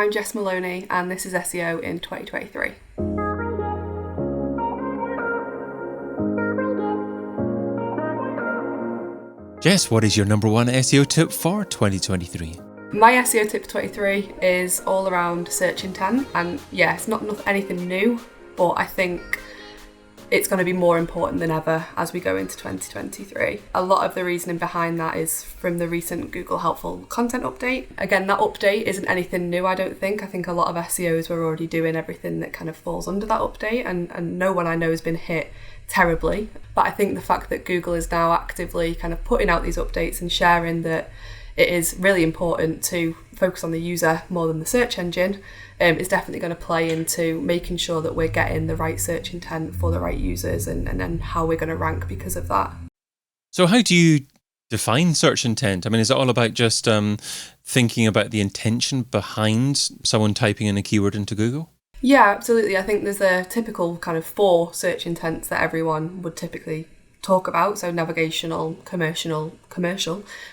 I'm Jess Maloney and this is SEO in 2023. Jess, what is your number one SEO tip for 2023? My SEO tip for 23 is all around search intent, and yeah, it's not anything new, but I think it's going to be more important than ever as we go into 2023. A lot of the reasoning behind that is from the recent Google Helpful Content update. Again, that update isn't anything new, I don't think. I think a lot of SEOs were already doing everything that kind of falls under that update, and no one I know has been hit terribly. But I think the fact that Google is now actively kind of putting out these updates and sharing that it is really important to focus on the user more than the search engine is definitely going to play into making sure that we're getting the right search intent for the right users and then how we're going to rank because of that. So how do you define search intent? I mean, is it all about just thinking about the intention behind someone typing in a keyword into Google? Yeah, absolutely. I think there's a typical kind of 4 search intents that everyone would typically talk about. So navigational, commercial,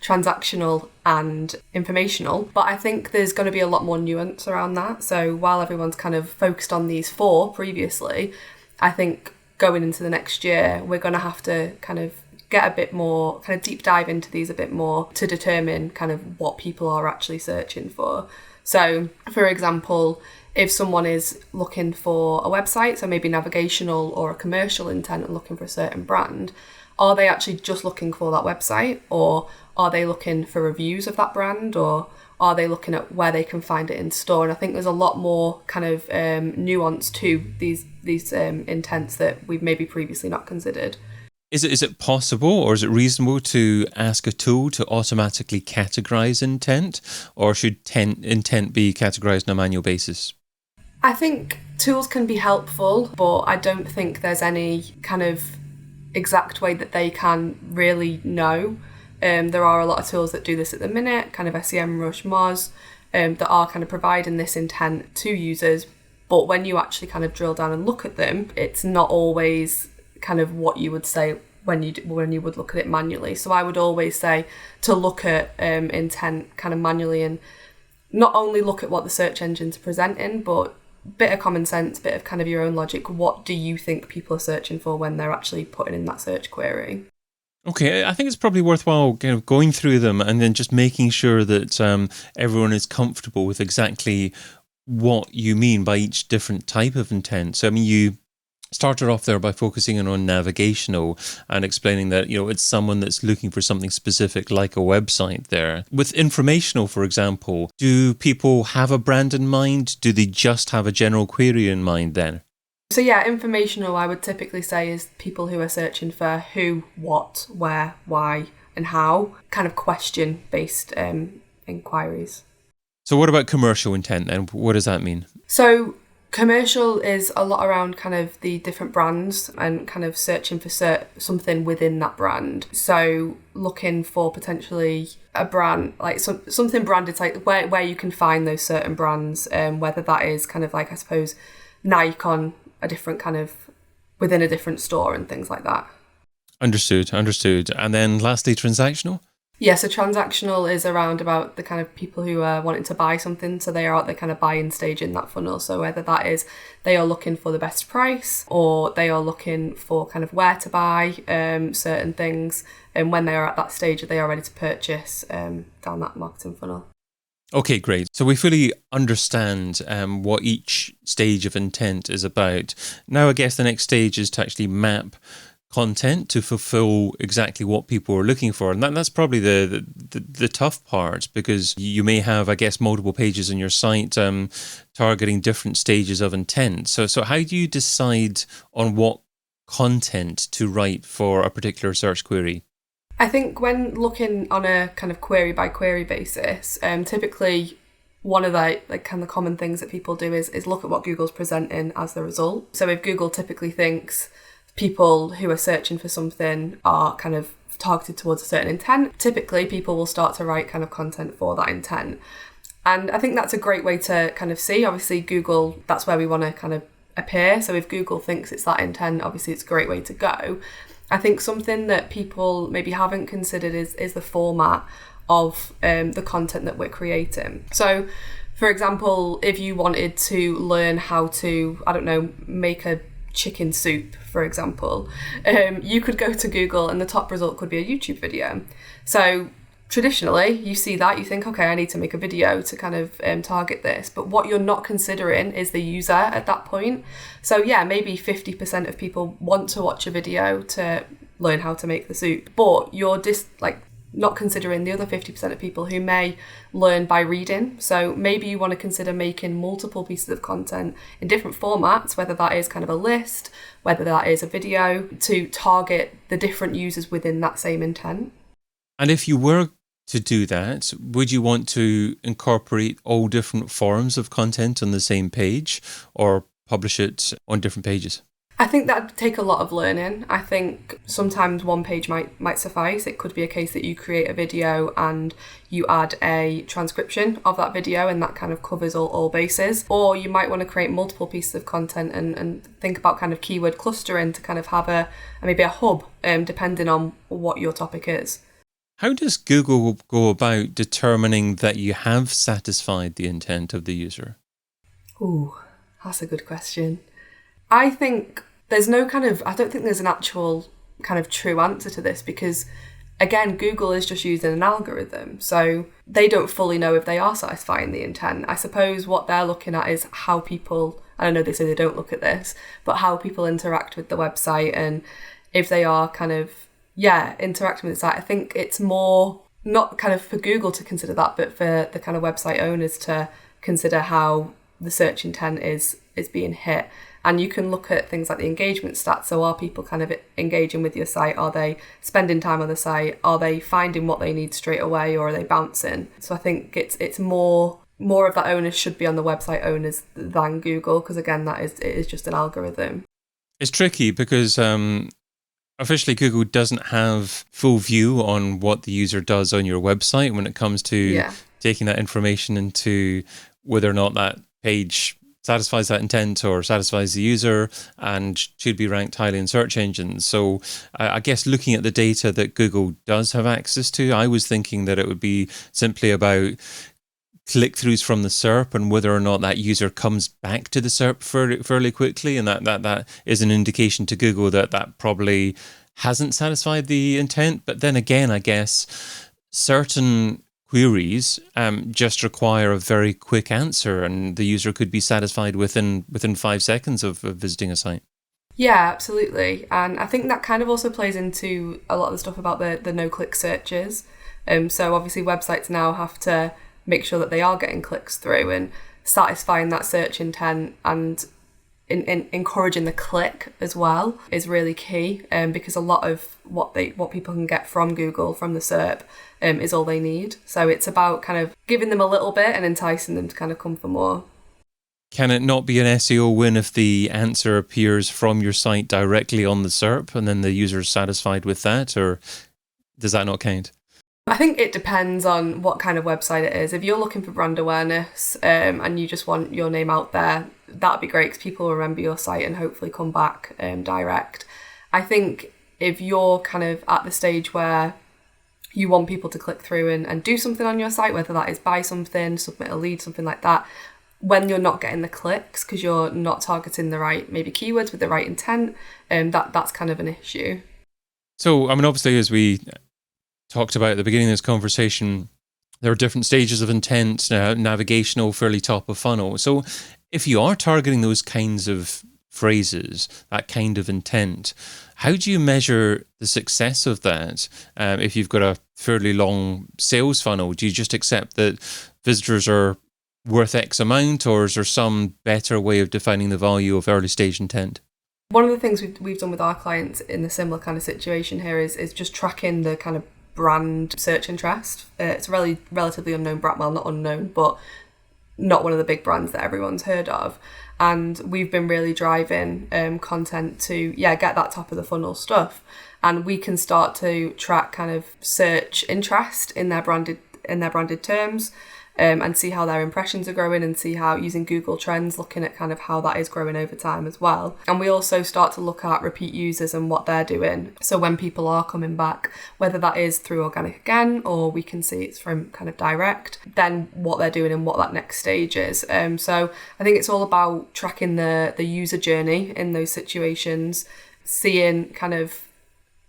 transactional and informational. But I think there's going to be a lot more nuance around that. So while everyone's kind of focused on these 4 previously, I think going into the next year, we're going to have to kind of get a bit more, kind of deep dive into these a bit more to determine kind of what people are actually searching for. So for example, if someone is looking for a website, so maybe navigational or a commercial intent and looking for a certain brand, are they actually just looking for that website, or are they looking for reviews of that brand, or are they looking at where they can find it in store? And I think there's a lot more kind of nuance to these intents that we've maybe previously not considered. Is it possible or is it reasonable to ask a tool to automatically categorize intent, or should intent be categorized on a manual basis? I think tools can be helpful, but I don't think there's any kind of exact way that they can really know. There are a lot of tools that do this at the minute, kind of SEMrush, Moz, that are kind of providing this intent to users. But when you actually kind of drill down and look at them, it's not always kind of what you would say when you would look at it manually. So I would always say to look at intent kind of manually and not only look at what the search engine's presenting, but bit of common sense, bit of kind of your own logic. What do you think people are searching for when they're actually putting in that search query? Okay, I think it's probably worthwhile kind of going through them and then just making sure that everyone is comfortable with exactly what you mean by each different type of intent. So, I mean, you started off there by focusing in on navigational and explaining that, you know, it's someone that's looking for something specific like a website there. With informational, for example, do people have a brand in mind? Do they just have a general query in mind then? So yeah, informational I would typically say is people who are searching for who, what, where, why and how, kind of question-based inquiries. So what about commercial intent then? What does that mean? So commercial is a lot around kind of the different brands and kind of searching for something within that brand. So looking for potentially a brand, like something branded, like where you can find those certain brands, whether that is kind of like, I suppose, Nike on a different kind of, within a different store and things like that. Understood. And then lastly, transactional? Yeah, so transactional is around about the kind of people who are wanting to buy something. So they are at the kind of buying stage in that funnel. So whether that is they are looking for the best price, or they are looking for kind of where to buy certain things. And when they are at that stage, they are ready to purchase down that marketing funnel. Okay, great. So we fully understand what each stage of intent is about. Now, I guess the next stage is to actually map content to fulfill exactly what people are looking for, and that's probably the tough part, because you may have, I guess, multiple pages on your site targeting different stages of intent. So how do you decide on what content to write for a particular search query? I think when looking on a kind of query by query basis, typically one of the like kind of common things that people do is look at what Google's presenting as the result. So if Google typically thinks people who are searching for something are kind of targeted towards a certain intent, typically people will start to write kind of content for that intent. And I think that's a great way to kind of see, obviously Google, that's where we want to kind of appear. So if Google thinks it's that intent, obviously it's a great way to go. I think something that people maybe haven't considered is the format of the content that we're creating. So For example, if you wanted to learn how to, I don't know, make a chicken soup, for example, you could go to Google and the top result could be a YouTube video. So traditionally, you see that, you think, okay, I need to make a video to kind of target this. But what you're not considering is the user at that point. So yeah, maybe 50% of people want to watch a video to learn how to make the soup, but you're just not considering the other 50% of people who may learn by reading. So maybe you want to consider making multiple pieces of content in different formats, whether that is kind of a list, whether that is a video, to target the different users within that same intent. And if you were to do that, would you want to incorporate all different forms of content on the same page or publish it on different pages? I think that'd take a lot of learning. I think sometimes one page might suffice. It could be a case that you create a video and you add a transcription of that video and that kind of covers all bases. Or you might want to create multiple pieces of content and think about kind of keyword clustering to kind of have maybe a hub, depending on what your topic is. How does Google go about determining that you have satisfied the intent of the user? Ooh, that's a good question. I think I don't think there's an actual kind of true answer to this because, again, Google is just using an algorithm. So they don't fully know if they are satisfying the intent. I suppose what they're looking at is how people, I don't know, they say they don't look at this, but how people interact with the website and if they are kind of, interacting with the site. I think it's more not kind of for Google to consider that, but for the kind of website owners to consider how the search intent is being hit. And you can look at things like the engagement stats. So are people kind of engaging with your site? Are they spending time on the site? Are they finding what they need straight away, or are they bouncing? So I think it's more of that onus should be on the website owners than Google, because again, it is just an algorithm. It's tricky because officially Google doesn't have full view on what the user does on your website when it comes to taking that information into whether or not that page satisfies that intent or satisfies the user and should be ranked highly in search engines. So I guess looking at the data that Google does have access to, I was thinking that it would be simply about click-throughs from the SERP and whether or not that user comes back to the SERP fairly quickly, and that is an indication to Google that probably hasn't satisfied the intent. But then again, I guess certain queries just require a very quick answer and the user could be satisfied within 5 seconds of visiting a site. Yeah, absolutely. And I think that kind of also plays into a lot of the stuff about the no-click searches. So obviously websites now have to make sure that they are getting clicks through and satisfying that search intent, and in encouraging the click as well is really key, because a lot of what people can get from Google, from the SERP, is all they need. So it's about kind of giving them a little bit and enticing them to kind of come for more. Can it not be an SEO win if the answer appears from your site directly on the SERP and then the user is satisfied with that, or does that not count? I think it depends on what kind of website it is. If you're looking for brand awareness and you just want your name out there, that'd be great because people will remember your site and hopefully come back direct. I think if you're kind of at the stage where you want people to click through and do something on your site, whether that is buy something, submit a lead, something like that, when you're not getting the clicks because you're not targeting the right maybe keywords with the right intent, that's kind of an issue. So, I mean, obviously, as we talked about at the beginning of this conversation, there are different stages of intent, navigational, fairly top of funnel. So if you are targeting those kinds of phrases, that kind of intent, how do you measure the success of that? If you've got a fairly long sales funnel, do you just accept that visitors are worth X amount, or is there some better way of defining the value of early stage intent? One of the things we've done with our clients in a similar kind of situation here is just tracking the kind of brand search interest. It's a relatively unknown brand, well, not unknown, but not one of the big brands that everyone's heard of. And we've been really driving content to get that top of the funnel stuff, and we can start to track kind of search interest in their branded terms. and see how their impressions are growing, and see how, using Google Trends, looking at kind of how that is growing over time as well. And we also start to look at repeat users and what they're doing. So when people are coming back, whether that is through organic again, or we can see it's from kind of direct, then what they're doing and what that next stage is. So I think it's all about tracking the user journey in those situations, seeing kind of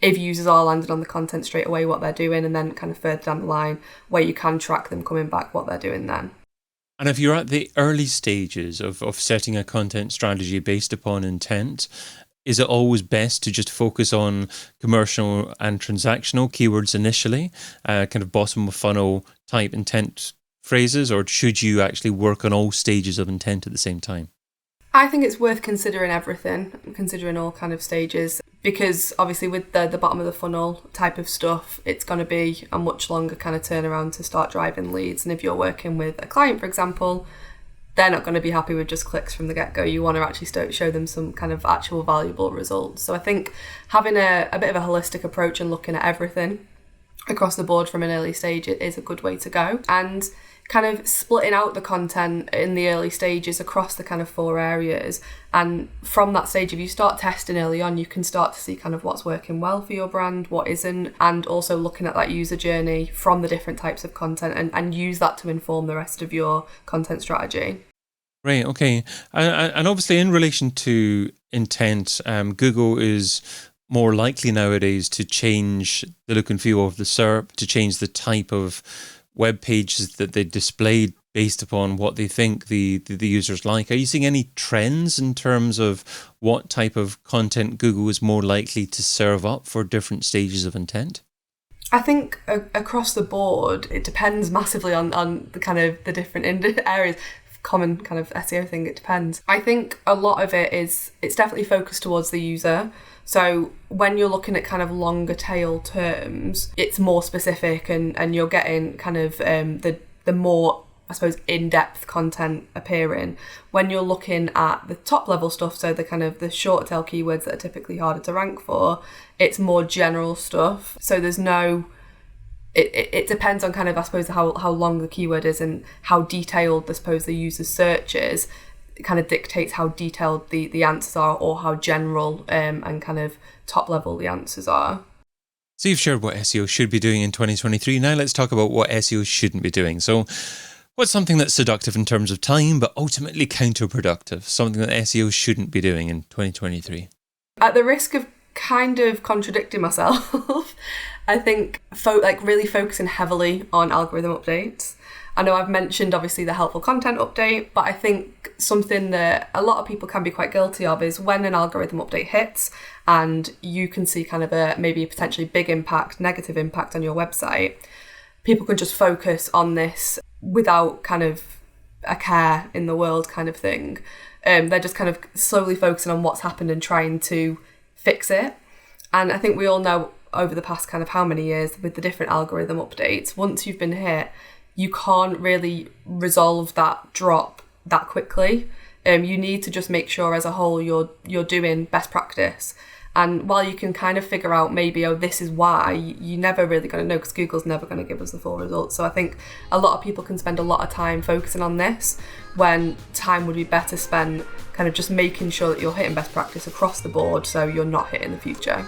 if users are landed on the content straight away, what they're doing, and then kind of further down the line where you can track them coming back, what they're doing then. And if you're at the early stages of setting a content strategy based upon intent, is it always best to just focus on commercial and transactional keywords initially, kind of bottom of funnel type intent phrases, or should you actually work on all stages of intent at the same time? I think it's worth considering everything, considering all kind of stages, because obviously with the bottom of the funnel type of stuff, it's going to be a much longer kind of turnaround to start driving leads. And if you're working with a client, for example, they're not going to be happy with just clicks from the get-go. You want to actually show them some kind of actual valuable results. So I think having a bit of a holistic approach and looking at everything across the board from an early stage is a good way to go. And kind of splitting out the content in the early stages across the kind of 4 areas. And from that stage, if you start testing early on, you can start to see kind of what's working well for your brand, what isn't, and also looking at that user journey from the different types of content and use that to inform the rest of your content strategy. Right, okay. And obviously in relation to intent, Google is more likely nowadays to change the look and feel of the SERP, to change the type of web pages that they display based upon what they think the users like. Are you seeing any trends in terms of what type of content Google is more likely to serve up for different stages of intent? I think across the board, it depends massively on the kind of the different areas. Common kind of SEO thing, it depends. I think a lot of it's definitely focused towards the user. So when you're looking at kind of longer tail terms, it's more specific and you're getting kind of the more, I suppose, in-depth content appearing. When you're looking at the top level stuff, so the kind of the short tail keywords that are typically harder to rank for, it's more general stuff. So there's no... It depends on kind of, I suppose, how long the keyword is and how detailed, I suppose, the user's search is. It kind of dictates how detailed the answers are, or how general and kind of top level the answers are. So you've shared what SEO should be doing in 2023. Now let's talk about what SEO shouldn't be doing. So what's something that's seductive in terms of time, but ultimately counterproductive? Something that SEO shouldn't be doing in 2023? At the risk of kind of contradicting myself, I think really focusing heavily on algorithm updates. I know I've mentioned obviously the helpful content update, but I think something that a lot of people can be quite guilty of is when an algorithm update hits and you can see kind of maybe a potentially big impact, negative impact on your website, people can just focus on this without kind of a care in the world kind of thing. They're just kind of slowly focusing on what's happened and trying to fix it. And I think we all know over the past kind of how many years with the different algorithm updates, once you've been hit, you can't really resolve that drop that quickly. You need to just make sure as a whole you're doing best practice. And while you can kind of figure out maybe, this is why, you're never really going to know because Google's never going to give us the full results. So I think a lot of people can spend a lot of time focusing on this when time would be better spent kind of just making sure that you're hitting best practice across the board so you're not hit in the future.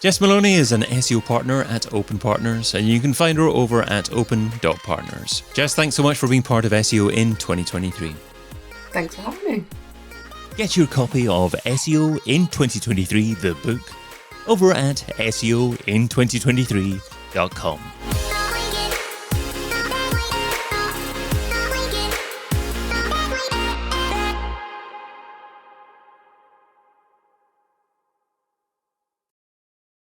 Jess Maloney is an SEO partner at Open Partners, and you can find her over at open.partners. Jess, thanks so much for being part of SEO in 2023. Thanks for having me. Get your copy of SEO in 2023, the book, over at SEOin2023.com.